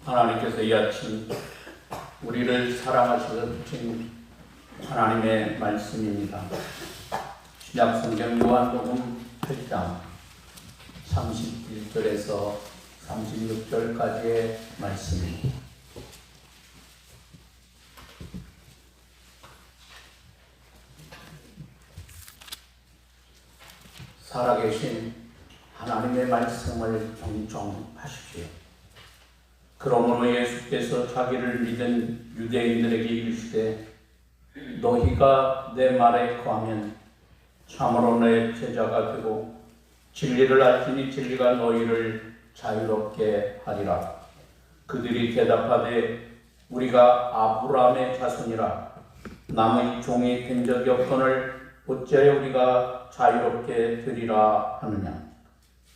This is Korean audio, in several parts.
하나님께서 이 아침 우리를 사랑하셔서 주신 하나님의 말씀입니다. 신약성경 요한복음 8장 31절에서 36절까지의 말씀입니다. 살아계신 하나님의 말씀을 경청하십시오. 그러므로 예수께서 자기를 믿은 유대인들에게 이르시되 너희가 내 말에 거하면 참으로 내 제자가 되고 진리를 알지니 진리가 너희를 자유롭게 하리라. 그들이 대답하되 우리가 아브라함의 자손이라 남의 종이 된 적이 없거늘 어찌하여 우리가 자유롭게 되리라 하느냐.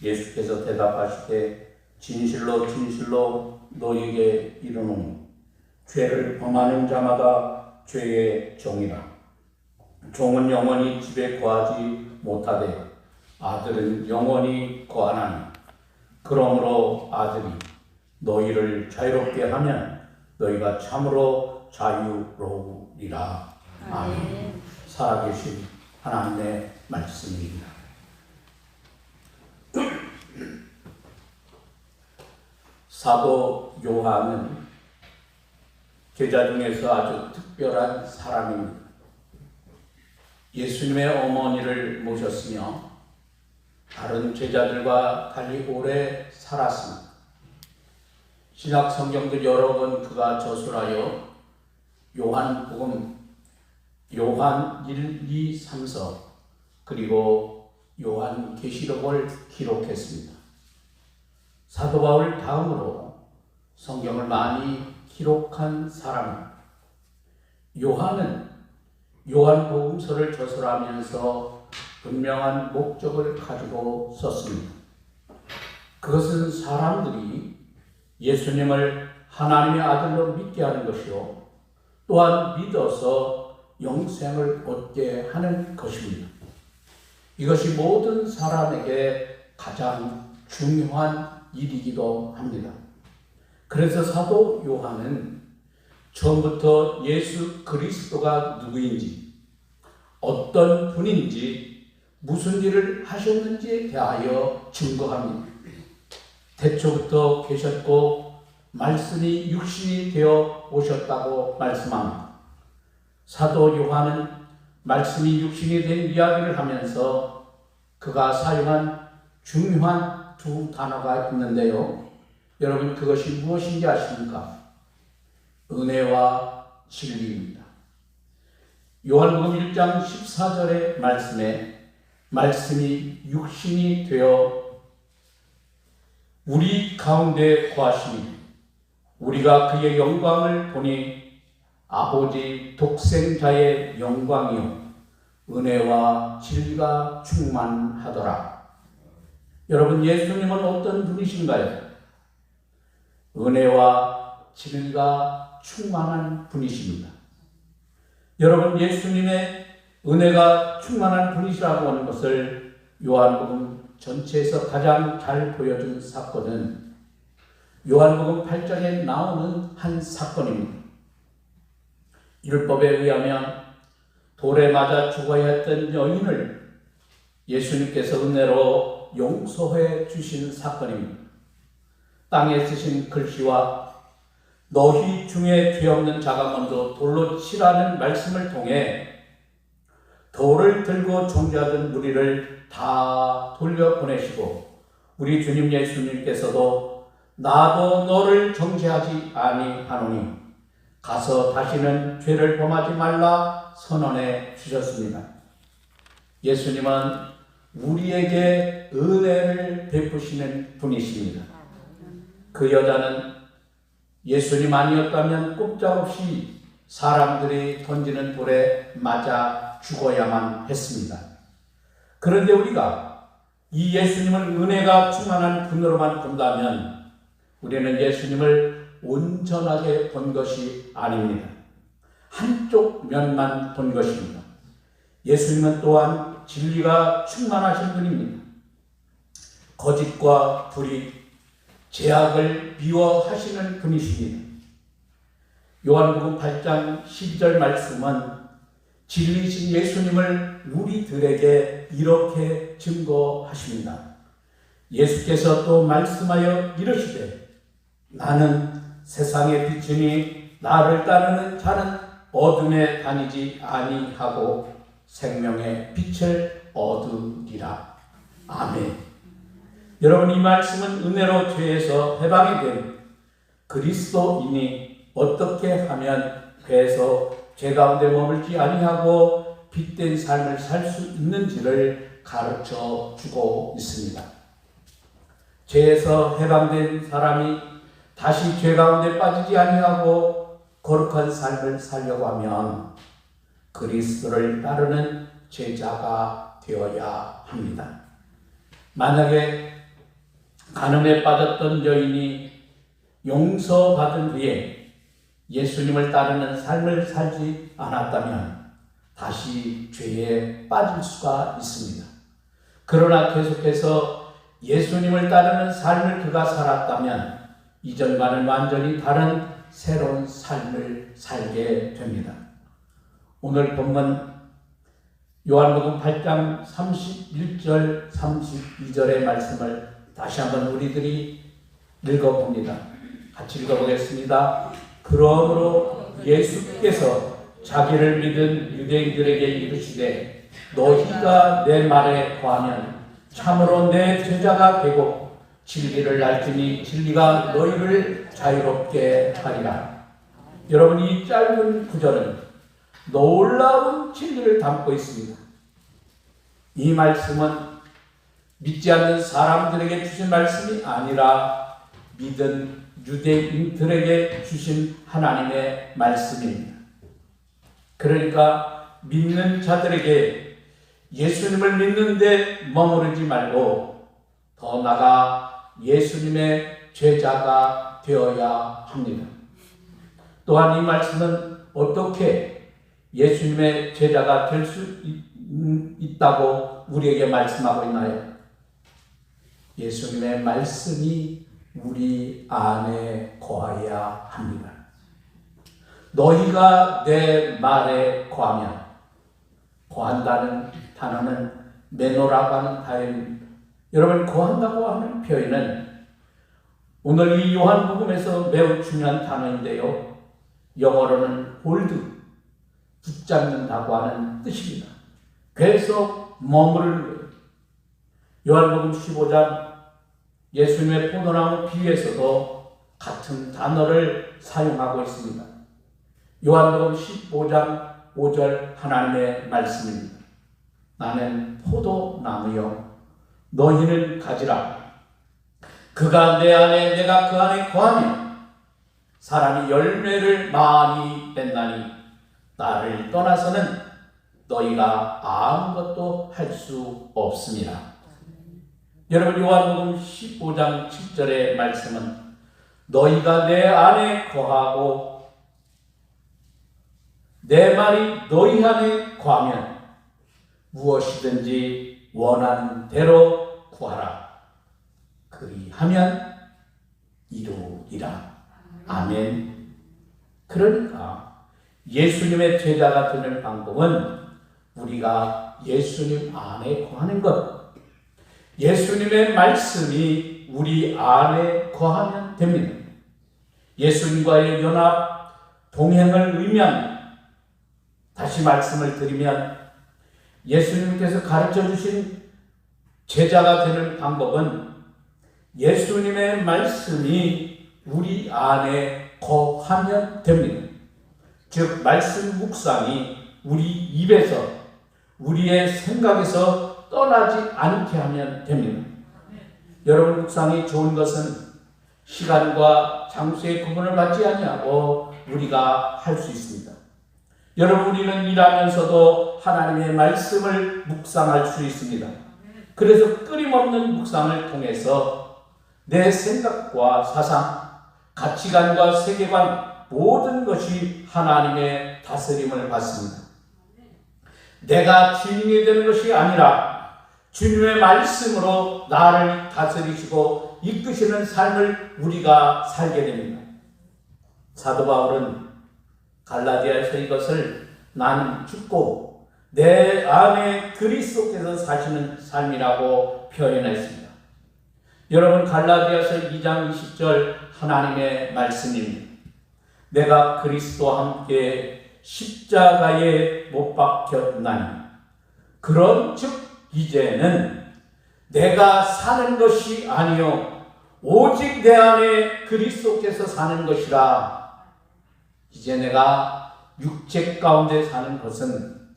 예수께서 대답하시되 진실로 진실로 너희에게 이르노니 죄를 범하는 자마다 죄의 종이라. 종은 영원히 집에 거하지 못하되 아들은 영원히 거하나니 그러므로 아들이 너희를 자유롭게 하면 너희가 참으로 자유로우리라. 아멘. 살아계신 하나님의 말씀입니다. 사도 요한은 제자 중에서 아주 특별한 사람입니다. 예수님의 어머니를 모셨으며 다른 제자들과 달리 오래 살았습니다. 신약 성경들 여러 번 그가 저술하여 요한복음, 요한 1, 2, 3서 그리고 요한계시록을 기록했습니다. 사도 바울 다음으로 성경을 많이 기록한 사람입니다. 요한은 요한복음서를 저술하면서 분명한 목적을 가지고 썼습니다. 그것은 사람들이 예수님을 하나님의 아들로 믿게 하는 것이요 또한 믿어서 영생을 얻게 하는 것입니다. 이것이 모든 사람에게 가장 중요한 일이기도 합니다. 그래서 사도 요한은 처음부터 예수 그리스도가 누구인지, 어떤 분인지, 무슨 일을 하셨는지에 대하여 증거합니다. 태초부터 계셨고 말씀이 육신이 되어 오셨다고 말씀합니다. 사도 요한은 말씀이 육신이 된 이야기를 하면서 그가 사용한 중요한 두 단어가 있는데요. 여러분 그것이 무엇인지 아십니까? 은혜와 진리입니다. 요한복음 1장 14절의 말씀에 말씀이 육신이 되어 우리 가운데 거하시니 우리가 그의 영광을 보니 아버지 독생자의 영광이요 은혜와 진리가 충만하더라. 여러분 예수님은 어떤 분이신가요? 은혜와 진리가 충만한 분이십니다. 여러분 예수님의 은혜가 충만한 분이시라고 하는 것을 요한복음 전체에서 가장 잘 보여준 사건은 요한복음 8장에 나오는 한 사건입니다. 율법에 의하면 돌에 맞아 죽어야 했던 여인을 예수님께서 은혜로 용서해 주신 사건입니다. 땅에 쓰신 글씨와 너희 중에 죄 없는 자가 먼저 돌로 치라는 말씀을 통해 돌을 들고 정죄하던 무리를 다 돌려보내시고 우리 주님 예수님께서도 나도 너를 정죄하지 아니하노니 가서 다시는 죄를 범하지 말라 선언해 주셨습니다. 예수님은 우리에게 은혜를 베푸시는 분이십니다. 그 여자는 예수님 아니었다면 꼼짝없이 사람들이 던지는 돌에 맞아 죽어야만 했습니다. 그런데 우리가 이 예수님을 은혜가 충만한 분으로만 본다면 우리는 예수님을 온전하게 본 것이 아닙니다. 한쪽 면만 본 것입니다. 예수님은 또한 진리가 충만하신 분입니다. 거짓과 불의, 죄악을 미워하시는 분이십니다. 요한복음 8장 12절 말씀은 진리이신 예수님을 우리들에게 이렇게 증거하십니다. 예수께서 또 말씀하여 이르시되 나는 세상의 빛이니 나를 따르는 자는 어둠에 다니지 아니하고 생명의 빛을 얻으리라. 아멘. 여러분, 이 말씀은 은혜로 죄에서 해방이 된 그리스도인이 어떻게 하면 죄에서 죄 가운데 머물지 아니하고 빛된 삶을 살 수 있는지를 가르쳐 주고 있습니다. 죄에서 해방된 사람이 다시 죄 가운데 빠지지 아니하고 거룩한 삶을 살려고 하면 그리스도를 따르는 제자가 되어야 합니다. 만약에 간음에 빠졌던 여인이 용서받은 후에 예수님을 따르는 삶을 살지 않았다면 다시 죄에 빠질 수가 있습니다. 그러나 계속해서 예수님을 따르는 삶을 그가 살았다면 이전과는 완전히 다른 새로운 삶을 살게 됩니다. 오늘 본문 요한복음 8장 31절 32절의 말씀을 다시 한번 우리들이 읽어봅니다. 같이 읽어보겠습니다. 그러므로 예수께서 자기를 믿은 유대인들에게 이르시되 너희가 내 말에 거하면 참으로 내 제자가 되고 진리를 알지니 진리가 너희를 자유롭게 하리라. 여러분, 이 짧은 구절은 놀라운 진리를 담고 있습니다. 이 말씀은 믿지 않는 사람들에게 주신 말씀이 아니라 믿은 유대인들에게 주신 하나님의 말씀입니다. 그러니까 믿는 자들에게 예수님을 믿는데 머무르지 말고 더 나아가 예수님의 제자가 되어야 합니다. 또한 이 말씀은 어떻게 예수님의 제자가 될 수 있다고 우리에게 말씀하고 있나요? 예수님의 말씀이 우리 안에 거해야 합니다. 너희가 내 말에 거하면, 거한다는 단어는 매노라고 하는 단어입니다. 여러분, 거한다고 하는 표현은 오늘 이 요한복음에서 매우 중요한 단어인데요. 영어로는 hold, 붙잡는다고 하는 뜻입니다. 계속 머무를. 요한복음 15장 예수님의 포도나무 비유에서도 같은 단어를 사용하고 있습니다. 요한복음 15장 5절 하나님의 말씀입니다. 나는 포도나무요 너희는 가지라. 그가 내 안에 내가 그 안에 거하며 사람이 열매를 많이 맺나니 나를 떠나서는 너희가 아무것도 할 수 없습니다. 여러분, 요한복음 15장 7절의 말씀은 너희가 내 안에 거하고 내 말이 너희 안에 거하면 무엇이든지 원하는 대로 구하라. 그리하면 이루리라. 아멘. 그러니까 예수님의 제자가 되는 방법은 우리가 예수님 안에 거하는 것, 예수님의 말씀이 우리 안에 거하면 됩니다. 예수님과의 연합, 동행을 의미합니다. 다시 말씀을 드리면 예수님께서 가르쳐 주신 제자가 되는 방법은 예수님의 말씀이 우리 안에 거하면 됩니다. 즉, 말씀 묵상이 우리 입에서, 우리의 생각에서 떠나지 않게 하면 됩니다. 여러분, 묵상이 좋은 것은 시간과 장소의 구분을 받지 아니하고 우리가 할 수 있습니다. 여러분, 우리는 일하면서도 하나님의 말씀을 묵상할 수 있습니다. 그래서 끊임없는 묵상을 통해서 내 생각과 사상, 가치관과 세계관 모든 것이 하나님의 다스림을 받습니다. 내가 주인이 되는 것이 아니라 주님의 말씀으로 나를 다스리시고 이끄시는 삶을 우리가 살게 됩니다. 사도 바울은 갈라디아에서 이것을 나는 죽고 내 안에 그리스도께서 사시는 삶이라고 표현했습니다. 여러분, 갈라디아서 2장 20절 하나님의 말씀입니다. 내가 그리스도와 함께 십자가에 못 박혔나니 그런즉 이제는 내가 사는 것이 아니요 오직 내 안에 그리스도께서 사는 것이라. 이제 내가 육체 가운데 사는 것은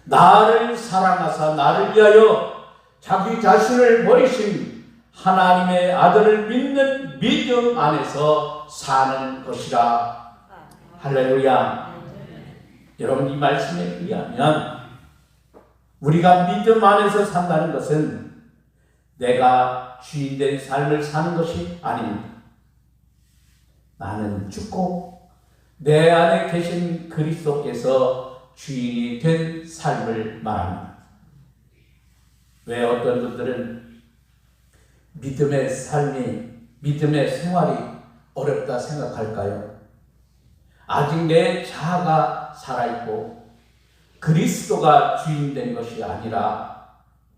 나를 사랑하사 나를 위하여 자기 자신을 버리신 하나님의 아들을 믿는 믿음 안에서 사는 것이라. 할렐루야. 여러분, 이 말씀에 의하면 우리가 믿음 안에서 산다는 것은 내가 주인된 삶을 사는 것이 아닙니다. 나는 죽고 내 안에 계신 그리스도께서 주인이 된 삶을 말합니다. 왜 어떤 분들은 믿음의 삶이, 믿음의 생활이 어렵다 생각할까요? 아직 내 자아가 살아있고 그리스도가 주인된 것이 아니라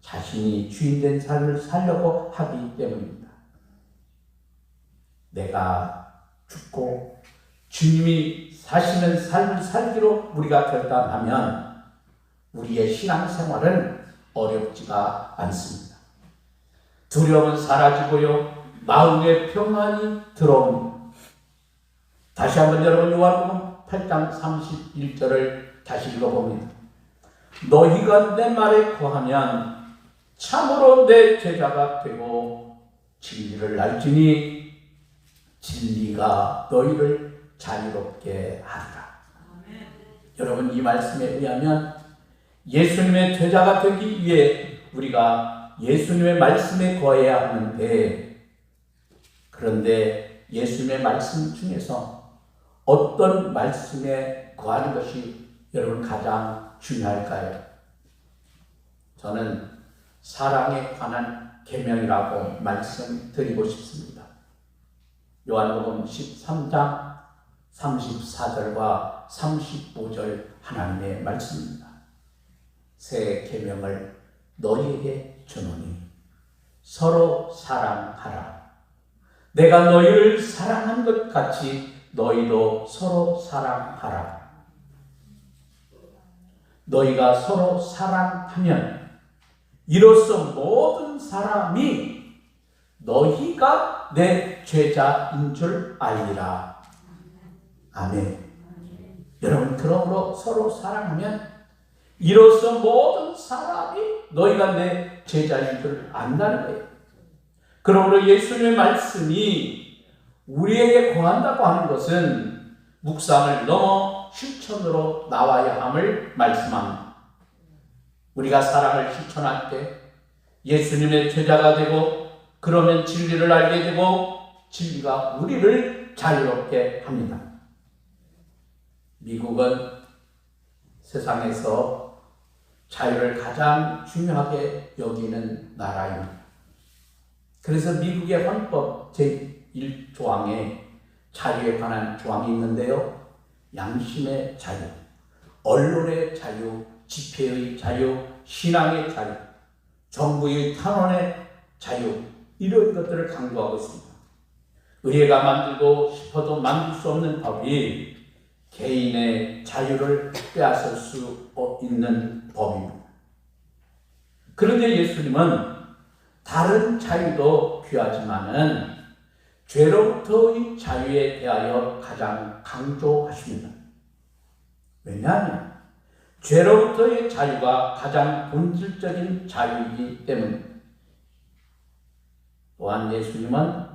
자신이 주인된 삶을 살려고 하기 때문입니다. 내가 죽고 주님이 사시는 삶을 살기로 우리가 결단하면 우리의 신앙생활은 어렵지가 않습니다. 두려움은 사라지고요, 마음의 평안이 들어옵니다. 다시 한번 여러분, 요한복음 8장 31절을 다시 읽어봅니다. 너희가 내 말에 거하면 참으로 내 제자가 되고 진리를 알지니 진리가 너희를 자유롭게 하리라. 여러분, 이 말씀에 의하면 예수님의 제자가 되기 위해 우리가 예수님의 말씀에 거해야 하는데, 그런데 예수님의 말씀 중에서 어떤 말씀에 거하는 것이 여러분 가장 중요할까요? 저는 사랑에 관한 계명이라고 말씀드리고 싶습니다. 요한복음 13장 34절과 35절 하나님의 말씀입니다. 새 계명을 너희에게 주노니 서로 사랑하라. 내가 너희를 사랑한 것 같이 너희도 서로 사랑하라. 너희가 서로 사랑하면 이로써 모든 사람이 너희가 내 제자인 줄 알리라. 아멘. 여러분, 그러므로 서로 사랑하면 이로써 모든 사람이 너희가 내 제자인 줄 안다는 거예요. 그러므로 예수님의 말씀이 우리에게 거한다고 하는 것은 묵상을 넘어 실천으로 나와야 함을 말씀합니다. 우리가 사랑을 실천할 때 예수님의 제자가 되고, 그러면 진리를 알게 되고 진리가 우리를 자유롭게 합니다. 미국은 세상에서 자유를 가장 중요하게 여기는 나라입니다. 그래서 미국의 헌법 제1조항에 자유에 관한 조항이 있는데요. 양심의 자유, 언론의 자유, 집회의 자유, 신앙의 자유, 정부의 탄원의 자유, 이런 것들을 강조하고 있습니다. 의회가 만들고 싶어도 만들 수 없는 법이 개인의 자유를 빼앗을 수 있는 법입니다. 그런데 예수님은 다른 자유도 귀하지만은 죄로부터의 자유에 대하여 가장 강조하십니다. 왜냐하면 죄로부터의 자유가 가장 본질적인 자유이기 때문입니다. 또한 예수님은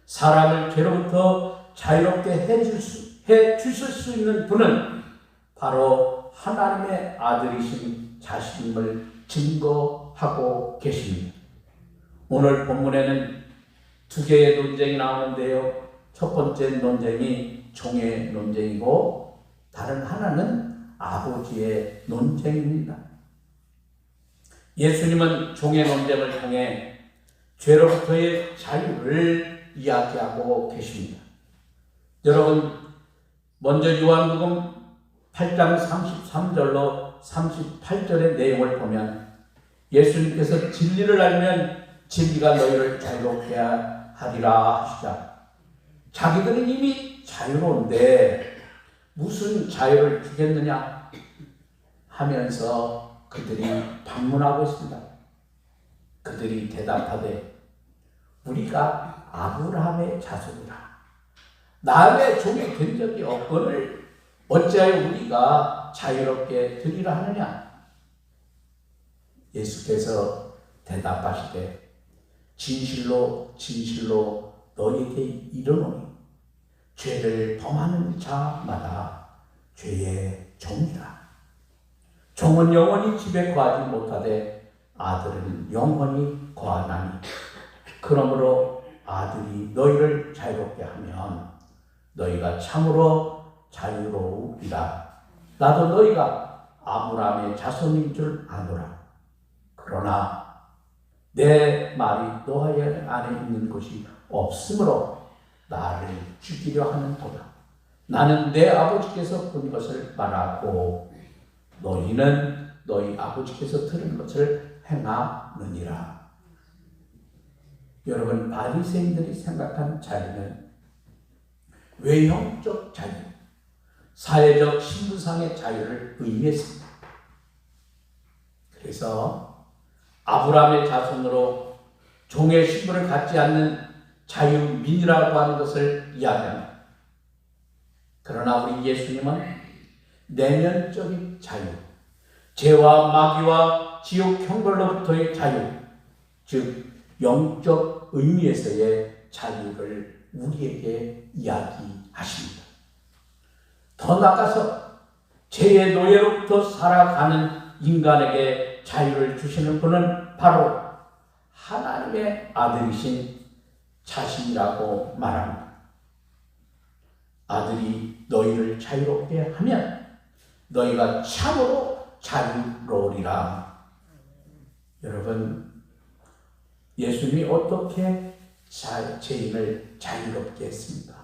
사람을 죄로부터 자유롭게 해주실 수 있는 분은 바로 하나님의 아들이신 자신임을 증거하고 계십니다. 오늘 본문에는 두 개의 논쟁이 나오는데요. 첫 번째 논쟁이 종의 논쟁이고, 다른 하나는 아버지의 논쟁입니다. 예수님은 종의 논쟁을 통해 죄로부터의 자유를 이야기하고 계십니다. 여러분, 먼저 요한복음 8장 33절로 38절의 내용을 보면 예수님께서 진리를 알면 진리가 너희를 자유롭게 하리라 하시자. 자기들은 이미 자유로운데 무슨 자유를 주겠느냐 하면서 그들이 반문하고 있습니다. 그들이 대답하되 우리가 아브라함의 자손이라. 남의 종이 된 적이 없거늘 어찌하여 우리가 자유롭게 되리라 하느냐. 예수께서 대답하시되 진실로 진실로 너희에게 이르노니 죄를 범하는 자마다 죄의 종이라. 종은 영원히 집에 거하지 못하되 아들은 영원히 거하나니 그러므로 아들이 너희를 자유롭게 하면 너희가 참으로 자유로우리라. 나도 너희가 아브라함의 자손인 줄 아노라. 그러나 내 말이 너희 안에 있는 것이 없으므로 나를 죽이려 하는도다. 나는 내 아버지께서 본 것을 말하고 너희는 너희 아버지께서 들은 것을 행하느니라. 여러분, 바리새인들이 생각한 자유는 외형적 자유, 사회적 신분상의 자유를 의미했습니다. 그래서 아브라함의 자손으로 종의 신분을 갖지 않는 자유민이라고 하는 것을 이야기합니다. 그러나 우리 예수님은 내면적인 자유, 죄와 마귀와 지옥 형벌로부터의 자유, 즉 영적 의미에서의 자유를 우리에게 이야기하십니다. 더 나아가서 죄의 노예로부터 살아가는 인간에게 자유를 주시는 분은 바로 하나님의 아들이신 자신이라고 말합니다. 아들이 너희를 자유롭게 하면 너희가 참으로 자유로우리라. 여러분, 예수님이 어떻게 죄인을 자유롭게 했습니까?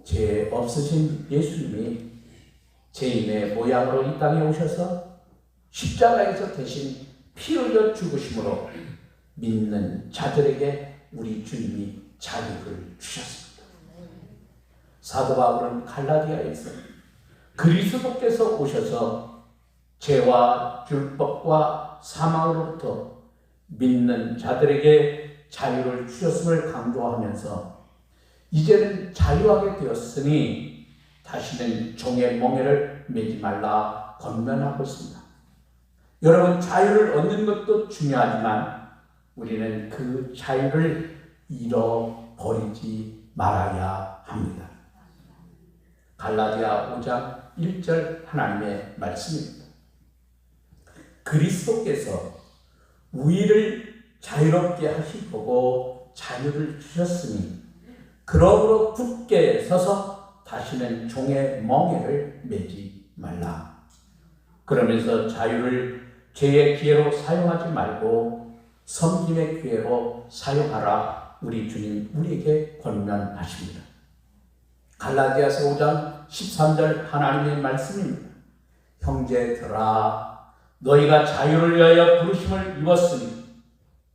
죄 없으신 예수님이 죄인의 모양으로 이 땅에 오셔서 십자가에서 대신 피 흘려 죽으심으로 믿는 자들에게 우리 주님이 자유를 주셨습니다. 사도 바울은 갈라디아에서 그리스도께서 오셔서 죄와 율법과 사망으로부터 믿는 자들에게 자유를 주셨음을 강조하면서 이제는 자유하게 되었으니 다시는 종의 멍에를 매지 말라 권면하고 있습니다. 여러분, 자유를 얻는 것도 중요하지만 우리는 그 자유를 잃어버리지 말아야 합니다. 갈라디아 5장 1절 하나님의 말씀입니다. 그리스도께서 우리를 자유롭게 하시고 자유를 주셨으니 그러므로 굳게 서서 다시는 종의 멍에를 매지 말라. 그러면서 자유를 죄의 기회로 사용하지 말고 섬김의 기회로 사용하라. 우리 주님 우리에게 권면하십니다. 갈라디아서 5장 13절 하나님의 말씀입니다. 형제들아, 너희가 자유를 위하여 부르심을 입었으니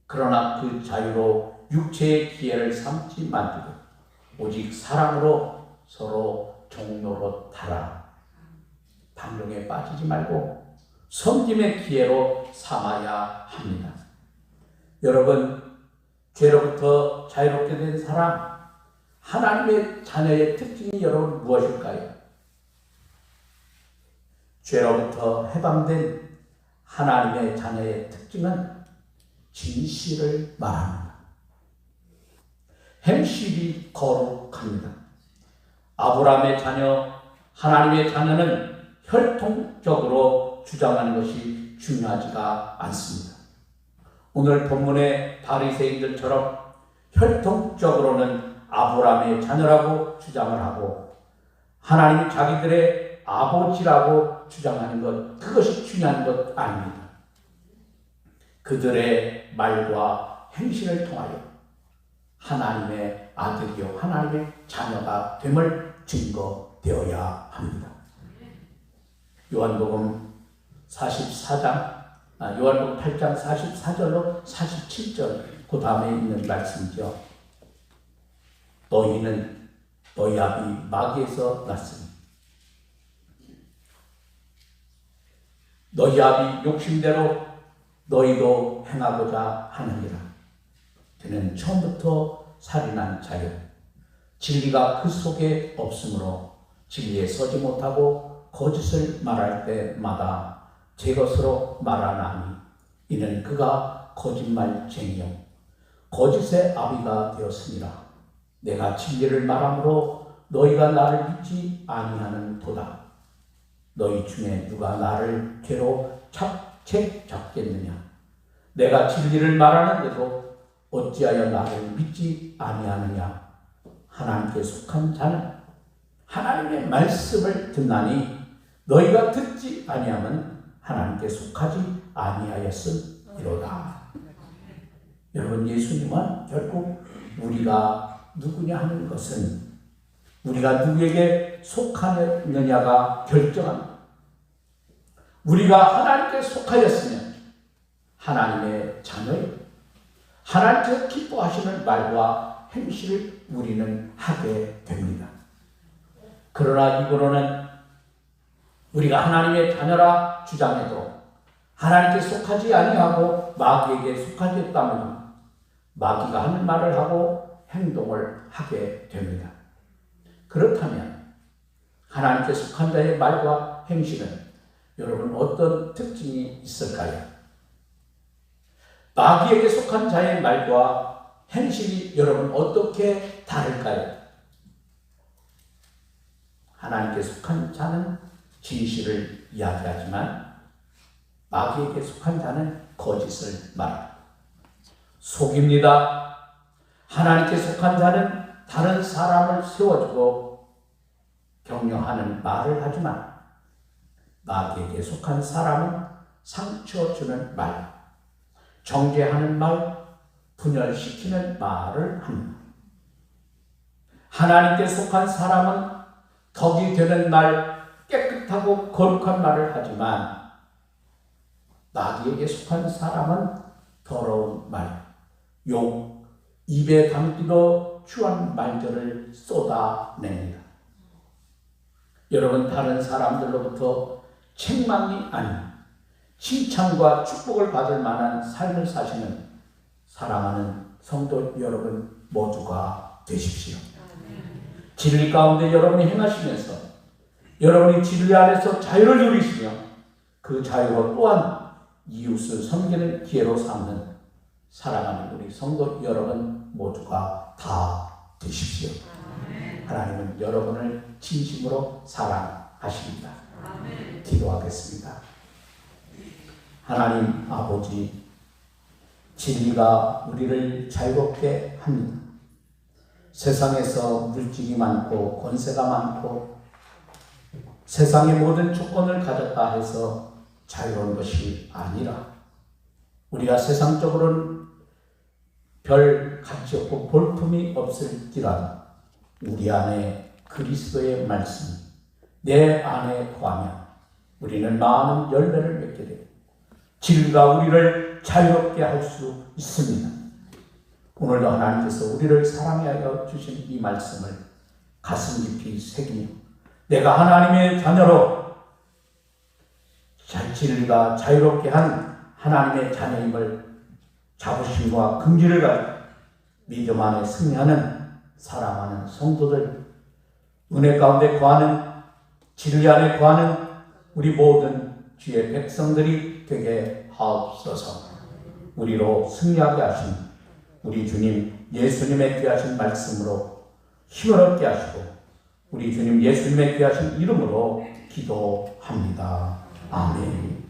그러나 그 자유로 육체의 기회를 삼지 말고 오직 사랑으로 서로 종로로 타라. 방종에 빠지지 말고 섬김의 기회로 삼아야 합니다. 여러분, 죄로부터 자유롭게 된 사람, 하나님의 자녀의 특징이 여러분 무엇일까요? 죄로부터 해방된 하나님의 자녀의 특징은 진실을 말합니다. 행실이 거룩합니다. 아브라함의 자녀, 하나님의 자녀는 혈통적으로 주장하는 것이 중요하지가 않습니다. 오늘 본문의 바리새인들처럼 혈통적으로는 아브라함의 자녀라고 주장을 하고 하나님이 자기들의 아버지라고 주장하는 것, 그것이 중요한 것 아닙니다. 그들의 말과 행실을 통하여 하나님의 아들이요 하나님의 자녀가 됨을 증거되어야 합니다. 요한복음 8장 44절로 47절 그 다음에 있는 말씀이죠. 너희는 너희 아비 마귀에서 났으니 너희 아비 욕심대로 너희도 행하고자 하느니라. 그는 처음부터 살인한 자요 진리가 그 속에 없으므로 진리에 서지 못하고 거짓을 말할 때마다 제 것으로 말하나니 이는 그가 거짓말쟁이요 거짓의 아비가 되었으니라. 내가 진리를 말함으로 너희가 나를 믿지 아니하는 도다. 너희 중에 누가 나를 죄로 잡겠느냐. 내가 진리를 말하는데도 어찌하여 나를 믿지 아니하느냐. 하나님께 속한 자는 하나님의 말씀을 듣나니 너희가 듣지 아니하면 하나님께 속하지 아니하였음이로다. 여러분, 예수님은 결국 우리가 누구냐 하는 것은 우리가 누구에게 속하느냐가 결정합니다. 우리가 하나님께 속하였으면 하나님의 자녀요 하나님께서 기뻐하시는 말과 행실을 우리는 하게 됩니다. 그러나 입으로는 우리가 하나님의 자녀라 주장해도 하나님께 속하지 아니하고 마귀에게 속하였다면 마귀가 하는 말을 하고 행동을 하게 됩니다. 그렇다면 하나님께 속한 자의 말과 행실은 여러분 어떤 특징이 있을까요? 마귀에게 속한 자의 말과 행실이 여러분 어떻게 다를까요? 하나님께 속한 자는 진실을 이야기하지만 마귀에게 속한 자는 거짓을 말합니다. 속입니다. 하나님께 속한 자는 다른 사람을 세워주고 격려하는 말을 하지만 마귀에게 속한 사람은 상처 주는 말, 정죄하는 말, 분열시키는 말을 합니다. 하나님께 속한 사람은 덕이 되는 말, 깨끗하고 거룩한 말을 하지만 마귀에게 속한 사람은 더러운 말, 욕, 입에 담기도 추한 말들을 쏟아냅니다. 여러분, 다른 사람들로부터 책망이 아닌 칭찬과 축복을 받을 만한 삶을 사시는 사랑하는 성도 여러분 모두가 되십시오. 진리 가운데 여러분이 행하시면서 여러분이 진리 안에서 자유를 누리시며 그 자유로 또한 이웃을 섬기는 기회로 삼는 사랑하는 우리 성도 여러분 모두가 다 되십시오. 하나님은 여러분을 진심으로 사랑하십니다. 기도하겠습니다. 하나님 아버지, 진리가 우리를 자유롭게 합니다. 세상에서 물질이 많고 권세가 많고 세상의 모든 조건을 가졌다 해서 자유로운 것이 아니라 우리가 세상적으로는 별 가치 없고 볼품이 없을지라도 우리 안에 그리스도의 말씀이 내 안에 거하면 우리는 많은 열매를 맺게 되고 진리가 우리를 자유롭게 할 수 있습니다. 오늘도 하나님께서 우리를 사랑하여 주신 이 말씀을 가슴 깊이 새기며 내가 하나님의 자녀로 진리가 자유롭게 한 하나님의 자녀임을 자부심과 긍지를 가지고 믿음 안에 승리하는 사랑하는 성도들, 은혜 가운데 거하는 진리 안에 거하는 우리 모든 주의 백성들이 되게 하옵소서. 우리로 승리하게 하신 우리 주님 예수님의 귀하신 말씀으로 힘을 얻게 하시고 우리 주님 예수님의 귀하신 이름으로 기도합니다. 아멘.